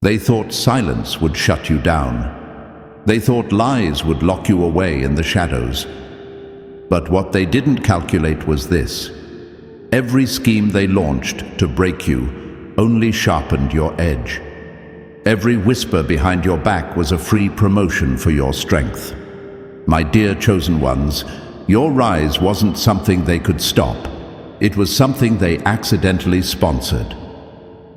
They thought silence would shut you down. They thought lies would lock you away in the shadows. But what they didn't calculate was this. Every scheme they launched to break you only sharpened your edge. Every whisper behind your back was a free promotion for your strength. My dear chosen ones, your rise wasn't something they could stop. It was something they accidentally sponsored.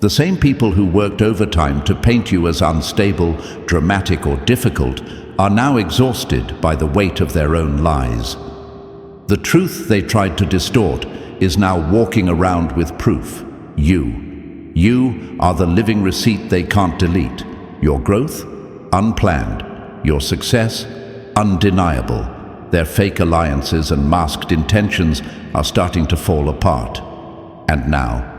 The same people who worked overtime to paint you as unstable, dramatic, or difficult are now exhausted by the weight of their own lies. The truth they tried to distort is now walking around with proof. You are the living receipt they can't delete. Your growth? Unplanned. Your success? Undeniable. Their fake alliances and masked intentions are starting to fall apart. And now,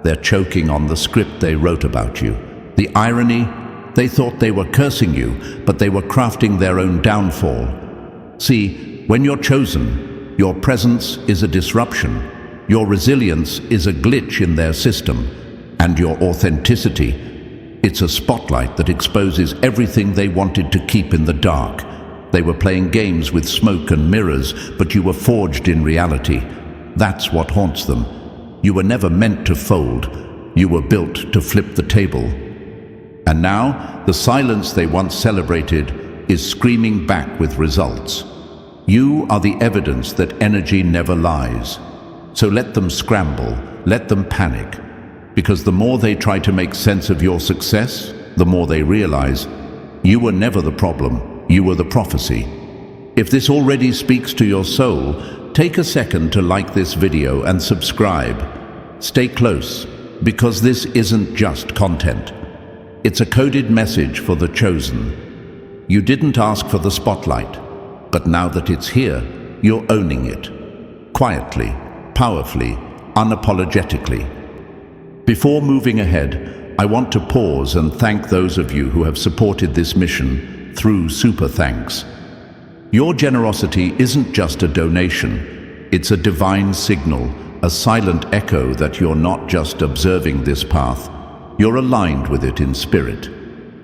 they're choking on the script they wrote about you. The irony? They thought they were cursing you, but they were crafting their own downfall. See, when you're chosen, your presence is a disruption. Your resilience is a glitch in their system. And your authenticity, it's a spotlight that exposes everything they wanted to keep in the dark. They were playing games with smoke and mirrors, but you were forged in reality. That's what haunts them. You were never meant to fold. You were built to flip the table. And now, the silence they once celebrated is screaming back with results. You are the evidence that energy never lies. So let them scramble, let them panic. Because the more they try to make sense of your success, the more they realize you were never the problem, you were the prophecy. If this already speaks to your soul, take a second to like this video and subscribe. Stay close, because this isn't just content. It's a coded message for the chosen. You didn't ask for the spotlight, but now that it's here, you're owning it. Quietly, powerfully, unapologetically. Before moving ahead, I want to pause and thank those of you who have supported this mission through Super Thanks. Your generosity isn't just a donation, it's a divine signal, a silent echo that you're not just observing this path, you're aligned with it in spirit.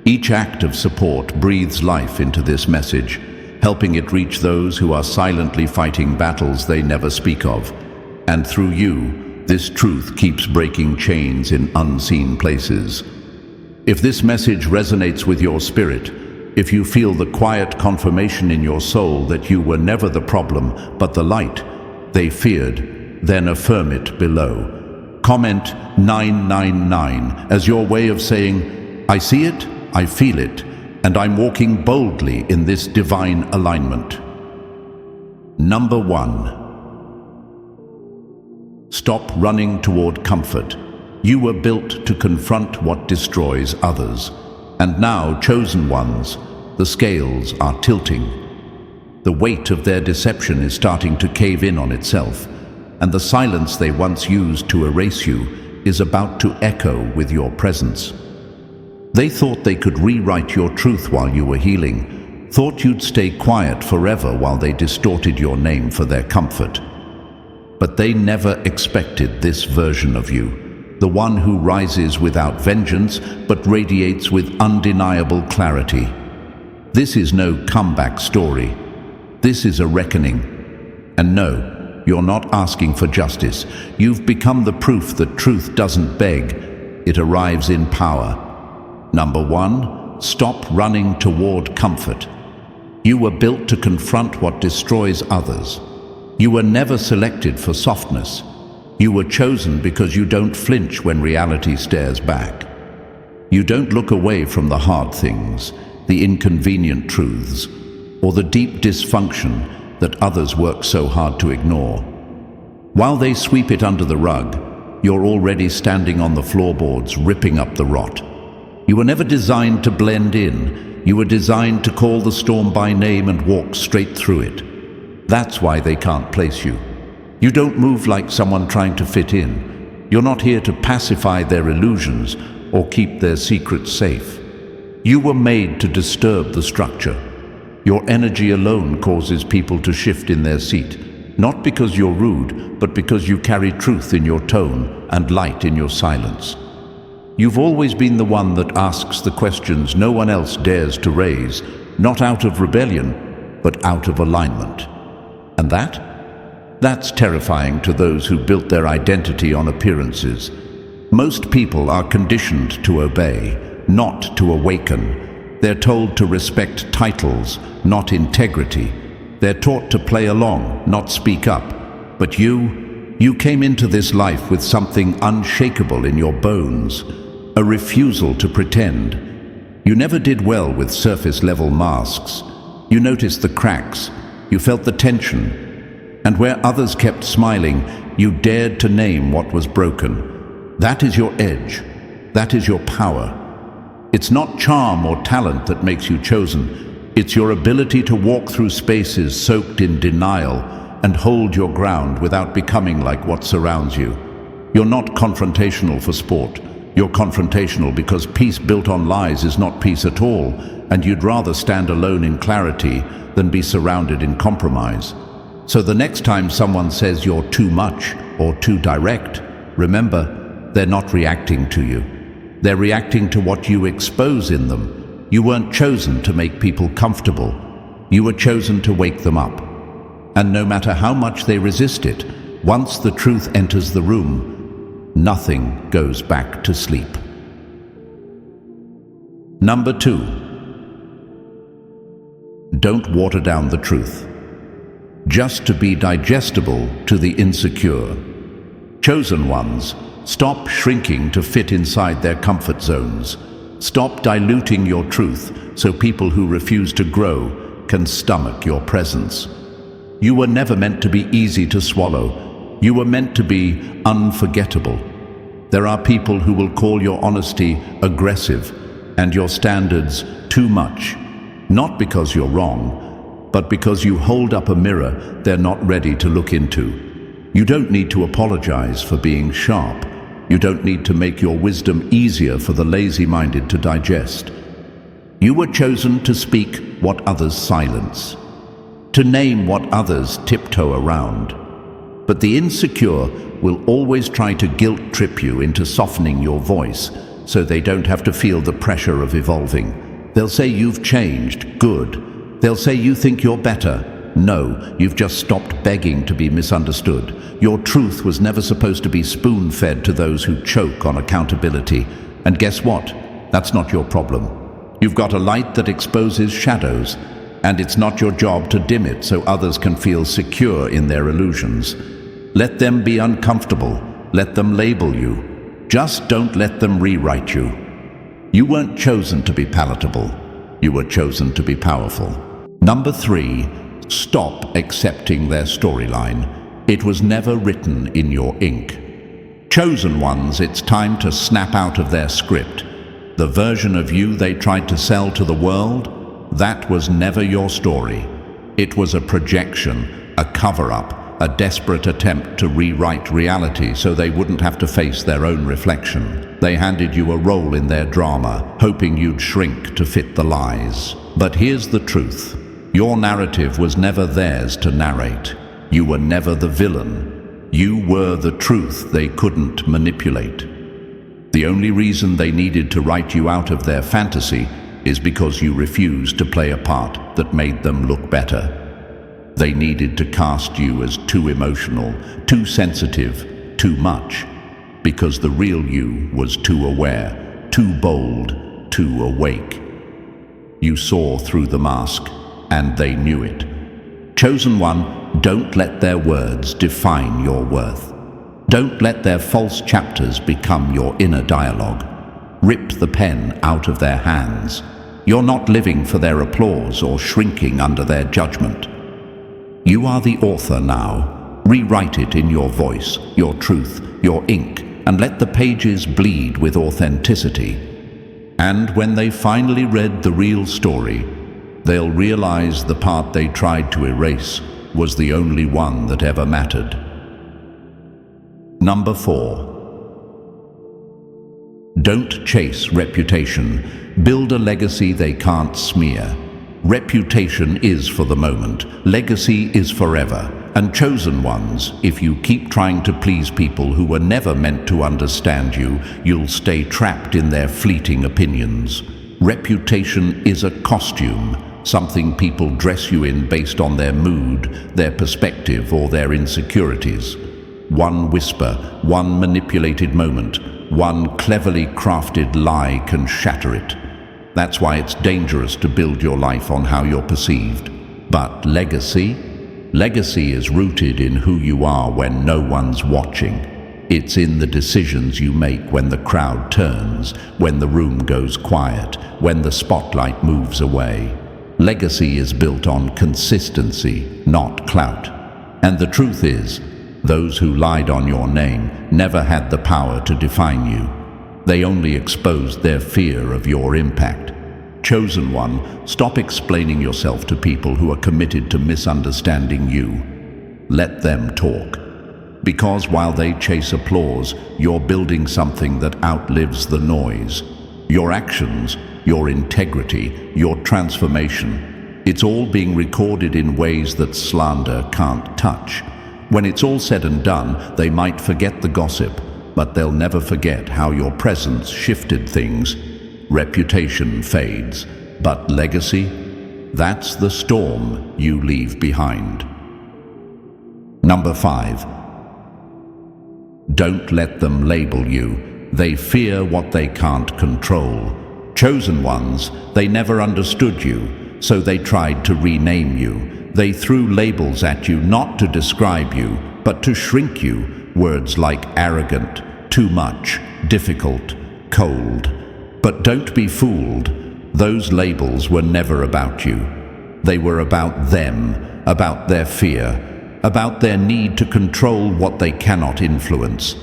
Each act of support breathes life into this message, helping it reach those who are silently fighting battles they never speak of. And through you, this truth keeps breaking chains in unseen places. If this message resonates with your spirit, if you feel the quiet confirmation in your soul that you were never the problem, but the light they feared, then affirm it below. Comment 999 as your way of saying, I see it, I feel it, and I'm walking boldly in this divine alignment. Number 1. Stop running toward comfort. You were built to confront what destroys others. And now, chosen ones, the scales are tilting. The weight of their deception is starting to cave in on itself, and the silence they once used to erase you is about to echo with your presence. They thought they could rewrite your truth while you were healing, thought you'd stay quiet forever while they distorted your name for their comfort. But they never expected this version of you, the one who rises without vengeance but radiates with undeniable clarity. This is no comeback story. This is a reckoning. And no, you're not asking for justice. You've become the proof that truth doesn't beg, it arrives in power. Number 1, stop running toward comfort. You were built to confront what destroys others. You were never selected for softness. You were chosen because you don't flinch when reality stares back. You don't look away from the hard things, the inconvenient truths, or the deep dysfunction that others work so hard to ignore. While they sweep it under the rug, you're already standing on the floorboards, ripping up the rot. You were never designed to blend in. You were designed to call the storm by name and walk straight through it. That's why they can't place you. You don't move like someone trying to fit in. You're not here to pacify their illusions or keep their secrets safe. You were made to disturb the structure. Your energy alone causes people to shift in their seat, not because you're rude, but because you carry truth in your tone and light in your silence. You've always been the one that asks the questions no one else dares to raise, not out of rebellion, but out of alignment. And that's terrifying to those who built their identity on appearances. Most people are conditioned to obey, not to awaken. They're told to respect titles, not integrity. They're taught to play along, not speak up. But you came into this life with something unshakable in your bones, a refusal to pretend. You never did well with surface-level masks. You noticed the cracks, you felt the tension, and where others kept smiling, you dared to name what was broken. That is your edge. That is your power. It's not charm or talent that makes you chosen. It's your ability to walk through spaces soaked in denial and hold your ground without becoming like what surrounds you. You're not confrontational for sport. You're confrontational because peace built on lies is not peace at all, and you'd rather stand alone in clarity than be surrounded in compromise. So the next time someone says you're too much or too direct, remember, they're not reacting to you. They're reacting to what you expose in them. You weren't chosen to make people comfortable. You were chosen to wake them up. And no matter how much they resist it, once the truth enters the room, nothing goes back to sleep. Number 2. Don't water down the truth just to be digestible to the insecure. Chosen ones, stop shrinking to fit inside their comfort zones. Stop diluting your truth so people who refuse to grow can stomach your presence. You were never meant to be easy to swallow. You were meant to be unforgettable. There are people who will call your honesty aggressive and your standards too much, not because you're wrong, but because you hold up a mirror they're not ready to look into. You don't need to apologize for being sharp. You don't need to make your wisdom easier for the lazy-minded to digest. You were chosen to speak what others silence, to name what others tiptoe around. But the insecure will always try to guilt-trip you into softening your voice so they don't have to feel the pressure of evolving. They'll say you've changed, good. They'll say you think you're better. No, you've just stopped begging to be misunderstood. Your truth was never supposed to be spoon-fed to those who choke on accountability. And guess what? That's not your problem. You've got a light that exposes shadows, and it's not your job to dim it so others can feel secure in their illusions. Let them be uncomfortable. Let them label you. Just don't let them rewrite you. You weren't chosen to be palatable. You were chosen to be powerful. Number 3, stop accepting their storyline. It was never written in your ink. Chosen ones, it's time to snap out of their script. The version of you they tried to sell to the world, that was never your story. It was a projection, a cover-up, a desperate attempt to rewrite reality so they wouldn't have to face their own reflection. They handed you a role in their drama, hoping you'd shrink to fit the lies. But here's the truth. Your narrative was never theirs to narrate. You were never the villain. You were the truth they couldn't manipulate. The only reason they needed to write you out of their fantasy is because you refused to play a part that made them look better. They needed to cast you as too emotional, too sensitive, too much, because the real you was too aware, too bold, too awake. You saw through the mask, and they knew it. Chosen one, don't let their words define your worth. Don't let their false chapters become your inner dialogue. Rip the pen out of their hands. You're not living for their applause or shrinking under their judgment. You are the author now. Rewrite it in your voice, your truth, your ink, and let the pages bleed with authenticity. And when they finally read the real story, they'll realize the part they tried to erase was the only one that ever mattered. Number 4. Don't chase reputation. Build a legacy they can't smear. Reputation is for the moment. Legacy is forever. And chosen ones, if you keep trying to please people who were never meant to understand you, you'll stay trapped in their fleeting opinions. Reputation is a costume, something people dress you in based on their mood, their perspective, or their insecurities. One whisper, one manipulated moment, one cleverly crafted lie can shatter it. That's why it's dangerous to build your life on how you're perceived. But legacy? Legacy is rooted in who you are when no one's watching. It's in the decisions you make when the crowd turns, when the room goes quiet, when the spotlight moves away. Legacy is built on consistency, not clout. And the truth is, those who lied on your name never had the power to define you. They only exposed their fear of your impact. Chosen one, stop explaining yourself to people who are committed to misunderstanding you. Let them talk. Because while they chase applause, you're building something that outlives the noise. Your actions, your integrity, your transformation, it's all being recorded in ways that slander can't touch. When it's all said and done, they might forget the gossip, but they'll never forget how your presence shifted things. Reputation fades, but legacy, that's the storm you leave behind. Number 5. Don't let them label you. They fear what they can't control. Chosen ones, they never understood you, so they tried to rename you. They threw labels at you not to describe you, but to shrink you. Words like arrogant, too much, difficult, cold. But don't be fooled. Those labels were never about you. They were about them, about their fear, about their need to control what they cannot influence.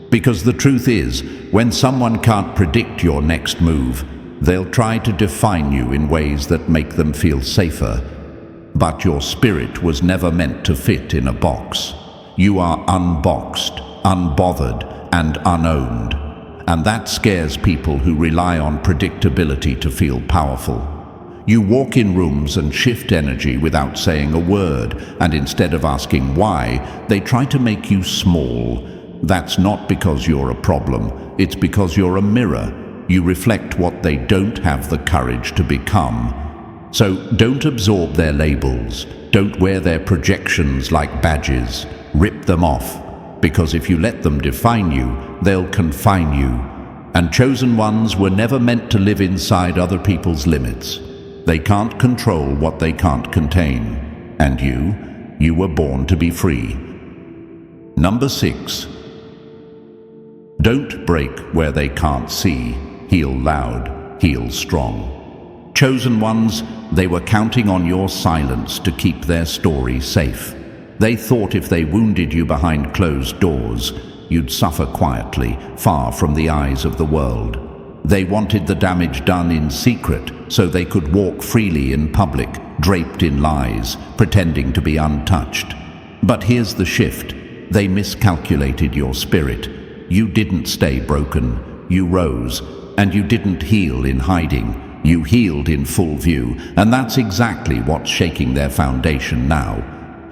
Because the truth is, when someone can't predict your next move, they'll try to define you in ways that make them feel safer. But your spirit was never meant to fit in a box. You are unboxed, unbothered, and unowned. And that scares people who rely on predictability to feel powerful. You walk in rooms and shift energy without saying a word, and instead of asking why, they try to make you small. That's not because you're a problem, it's because you're a mirror. You reflect what they don't have the courage to become. So don't absorb their labels, don't wear their projections like badges, rip them off. Because if you let them define you, they'll confine you. And chosen ones were never meant to live inside other people's limits. They can't control what they can't contain. And you were born to be free. Number 6. Don't break where they can't see. Heal loud, heal strong. Chosen ones, they were counting on your silence to keep their story safe. They thought if they wounded you behind closed doors, you'd suffer quietly, far from the eyes of the world. They wanted the damage done in secret, so they could walk freely in public, draped in lies, pretending to be untouched. But here's the shift. They miscalculated your spirit. You didn't stay broken. You rose, and you didn't heal in hiding. You healed in full view, and that's exactly what's shaking their foundation now.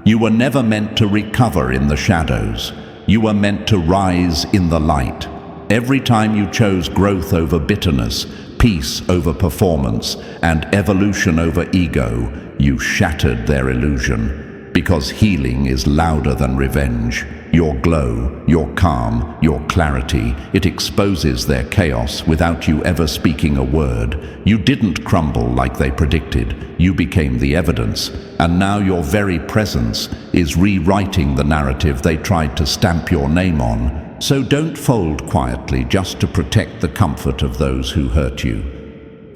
You were never meant to recover in the shadows. You were meant to rise in the light. Every time you chose growth over bitterness, peace over performance, and evolution over ego, you shattered their illusion. Because healing is louder than revenge. Your glow, your calm, your clarity, it exposes their chaos without you ever speaking a word. You didn't crumble like they predicted. You became the evidence. And now your very presence is rewriting the narrative they tried to stamp your name on. So don't fold quietly just to protect the comfort of those who hurt you.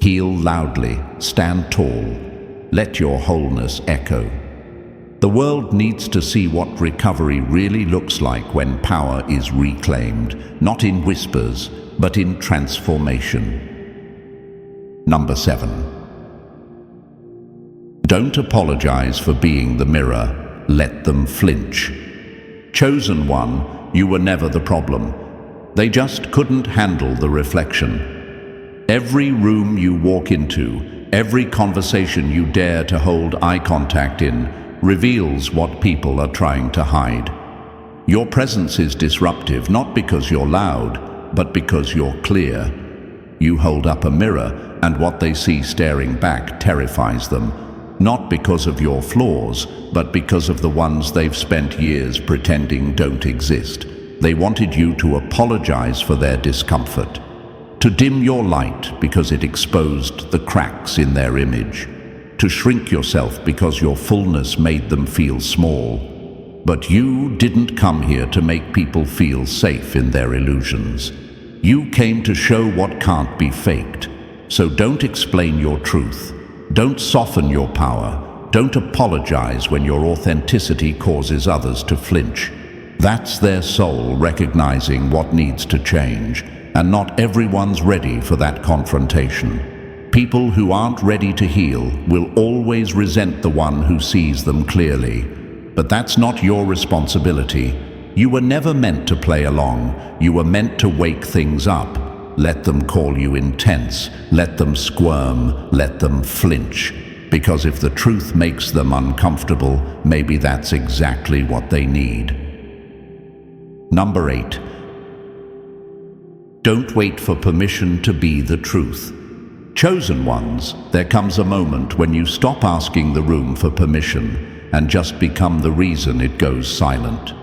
Heal loudly, stand tall. Let your wholeness echo. The world needs to see what recovery really looks like when power is reclaimed, not in whispers, but in transformation. Number 7. Don't apologize for being the mirror. Let them flinch. Chosen one, you were never the problem. They just couldn't handle the reflection. Every room you walk into, every conversation you dare to hold eye contact in, reveals what people are trying to hide. Your presence is disruptive not because you're loud, but because you're clear. You hold up a mirror, and what they see staring back terrifies them, not because of your flaws, but because of the ones they've spent years pretending don't exist. They wanted you to apologize for their discomfort, to dim your light because it exposed the cracks in their image, to shrink yourself because your fullness made them feel small. But you didn't come here to make people feel safe in their illusions. You came to show what can't be faked. So don't explain your truth. Don't soften your power. Don't apologize when your authenticity causes others to flinch. That's their soul recognizing what needs to change, and not everyone's ready for that confrontation. People who aren't ready to heal will always resent the one who sees them clearly. But that's not your responsibility. You were never meant to play along. You were meant to wake things up. Let them call you intense. Let them squirm. Let them flinch. Because if the truth makes them uncomfortable, maybe that's exactly what they need. Number 8. Don't wait for permission to be the truth. Chosen ones, there comes a moment when you stop asking the room for permission and just become the reason it goes silent.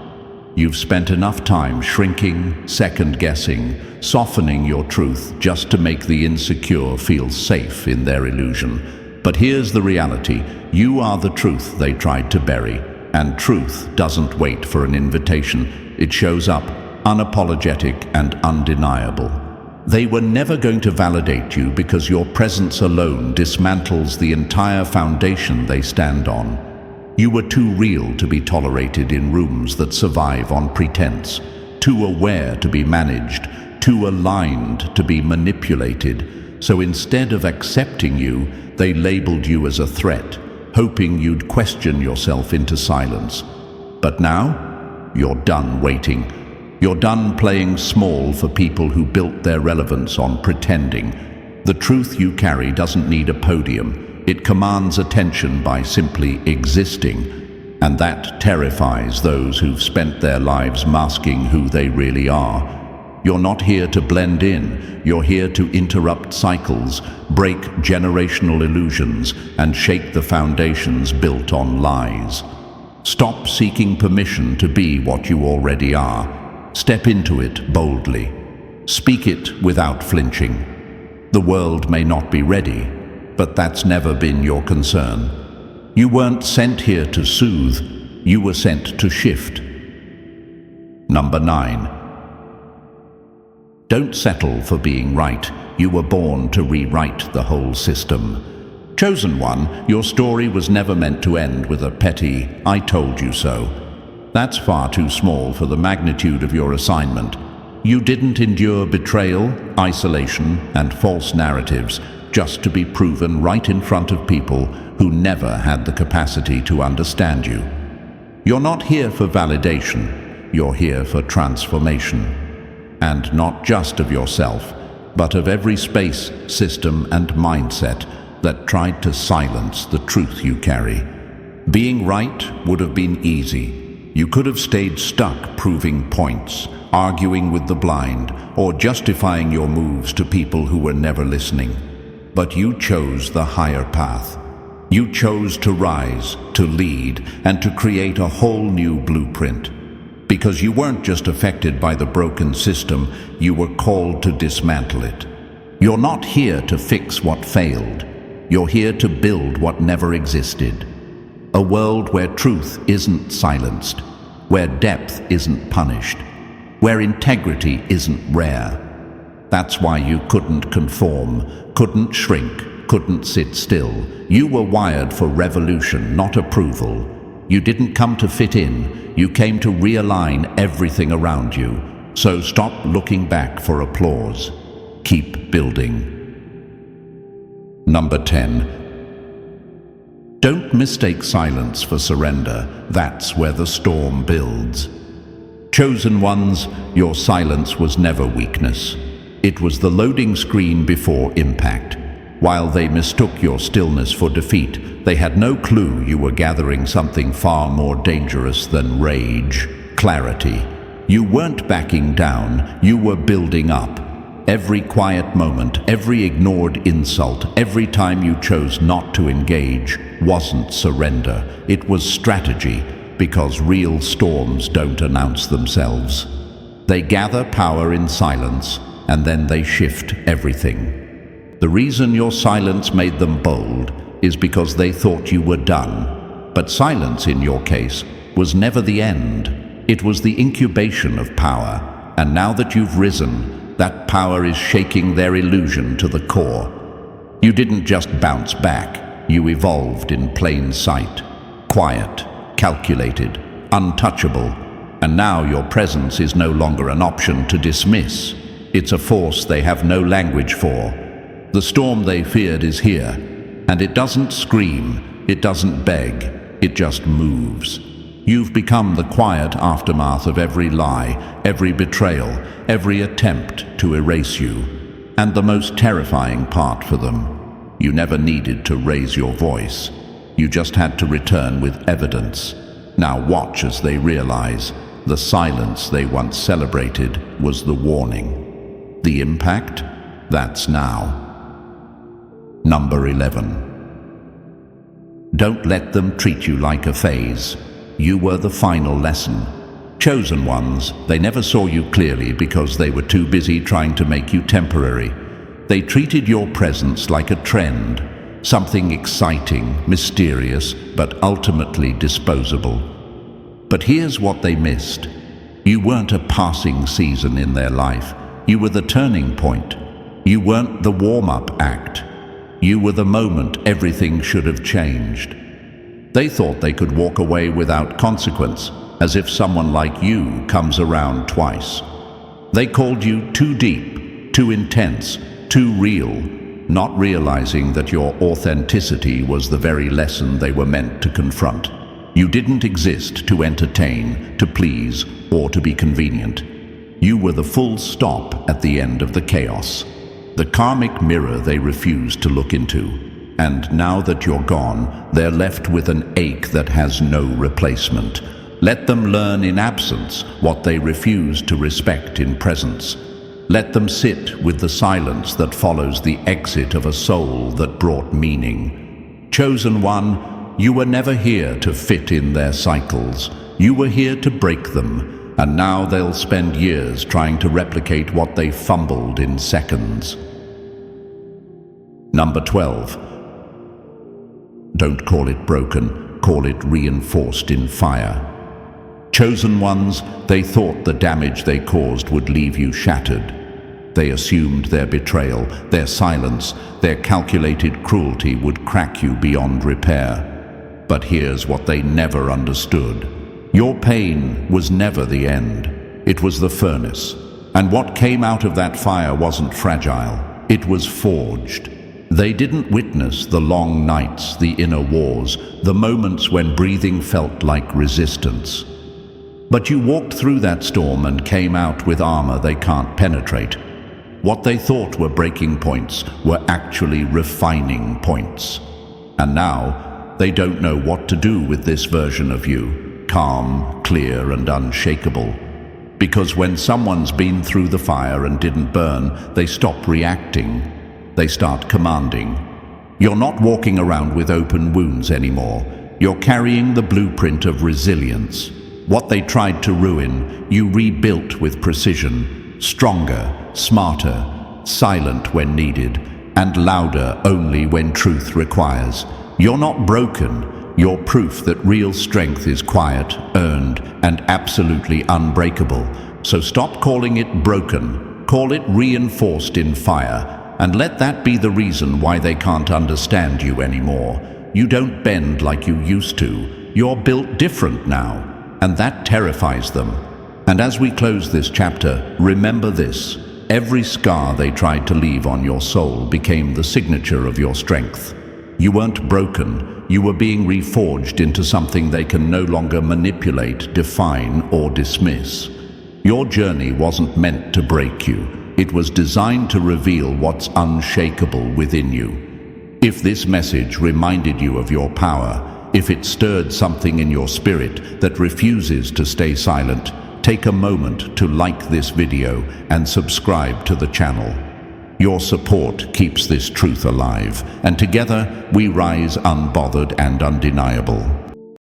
You've spent enough time shrinking, second-guessing, softening your truth just to make the insecure feel safe in their illusion. But here's the reality: you are the truth they tried to bury, and truth doesn't wait for an invitation. It shows up, unapologetic and undeniable. They were never going to validate you because your presence alone dismantles the entire foundation they stand on. You were too real to be tolerated in rooms that survive on pretense, too aware to be managed, too aligned to be manipulated. So instead of accepting you, they labeled you as a threat, hoping you'd question yourself into silence. But now, you're done waiting. You're done playing small for people who built their relevance on pretending. The truth you carry doesn't need a podium. It commands attention by simply existing, and that terrifies those who've spent their lives masking who they really are. You're not here to blend in. You're here to interrupt cycles, break generational illusions, and shake the foundations built on lies. Stop seeking permission to be what you already are. Step into it boldly. Speak it without flinching. The world may not be ready, but that's never been your concern. You weren't sent here to soothe. You were sent to shift. Number 9. Don't settle for being right. You were born to rewrite the whole system. Chosen one, your story was never meant to end with a petty, "I told you so." That's far too small for the magnitude of your assignment. You didn't endure betrayal, isolation, and false narratives just to be proven right in front of people who never had the capacity to understand you. You're not here for validation. You're here for transformation. And not just of yourself, but of every space, system, and mindset that tried to silence the truth you carry. Being right would have been easy. You could have stayed stuck proving points, arguing with the blind, or justifying your moves to people who were never listening. But you chose the higher path. You chose to rise, to lead, and to create a whole new blueprint. Because you weren't just affected by the broken system, you were called to dismantle it. You're not here to fix what failed. You're here to build what never existed. A world where truth isn't silenced, where depth isn't punished, where integrity isn't rare. That's why you couldn't conform, couldn't shrink, couldn't sit still. You were wired for revolution, not approval. You didn't come to fit in. You came to realign everything around you. So stop looking back for applause. Keep building. Number 10. Don't mistake silence for surrender. That's where the storm builds. Chosen ones, your silence was never weakness. It was the loading screen before impact. While they mistook your stillness for defeat, they had no clue you were gathering something far more dangerous than rage, clarity. You weren't backing down, you were building up. Every quiet moment, every ignored insult, every time you chose not to engage wasn't surrender. It was strategy, because real storms don't announce themselves. They gather power in silence, and then they shift everything. The reason your silence made them bold is because they thought you were done. But silence, in your case, was never the end. It was the incubation of power, and now that you've risen, that power is shaking their illusion to the core. You didn't just bounce back, you evolved in plain sight. Quiet, calculated, untouchable, and now your presence is no longer an option to dismiss. It's a force they have no language for. The storm they feared is here, and it doesn't scream, it doesn't beg, it just moves. You've become the quiet aftermath of every lie, every betrayal, every attempt to erase you. And the most terrifying part for them, you never needed to raise your voice. You just had to return with evidence. Now watch as they realize the silence they once celebrated was the warning. The impact? That's now. Number 11. Don't let them treat you like a phase. You were the final lesson. Chosen ones, they never saw you clearly because they were too busy trying to make you temporary. They treated your presence like a trend, something exciting, mysterious, but ultimately disposable. But here's what they missed. You weren't a passing season in their life. You were the turning point. You weren't the warm-up act. You were the moment everything should have changed. They thought they could walk away without consequence, as if someone like you comes around twice. They called you too deep, too intense, too real, not realizing that your authenticity was the very lesson they were meant to confront. You didn't exist to entertain, to please, or to be convenient. You were the full stop at the end of the chaos. The karmic mirror they refused to look into. And now that you're gone, they're left with an ache that has no replacement. Let them learn in absence what they refuse to respect in presence. Let them sit with the silence that follows the exit of a soul that brought meaning. Chosen one, you were never here to fit in their cycles. You were here to break them. And now they'll spend years trying to replicate what they fumbled in seconds. Number 12. Don't call it broken, call it reinforced in fire. Chosen ones, they thought the damage they caused would leave you shattered. They assumed their betrayal, their silence, their calculated cruelty would crack you beyond repair. But here's what they never understood. Your pain was never the end. It was the furnace. And what came out of that fire wasn't fragile. It was forged. They didn't witness the long nights, the inner wars, the moments when breathing felt like resistance. But you walked through that storm and came out with armor they can't penetrate. What they thought were breaking points were actually refining points. And now, they don't know what to do with this version of you. Calm, clear, and unshakable. Because when someone's been through the fire and didn't burn, they stop reacting. They start commanding. You're not walking around with open wounds anymore. You're carrying the blueprint of resilience. What they tried to ruin, you rebuilt with precision. Stronger, smarter, silent when needed, and louder only when truth requires. You're not broken. You're proof that real strength is quiet, earned, and absolutely unbreakable. So stop calling it broken, call it reinforced in fire, and let that be the reason why they can't understand you anymore. You don't bend like you used to. You're built different now, and that terrifies them. And as we close this chapter, remember this. Every scar they tried to leave on your soul became the signature of your strength. You weren't broken. You were being reforged into something they can no longer manipulate, define, or dismiss. Your journey wasn't meant to break you. It was designed to reveal what's unshakable within you. If this message reminded you of your power, if it stirred something in your spirit that refuses to stay silent, take a moment to like this video and subscribe to the channel. Your support keeps this truth alive, and together we rise unbothered and undeniable.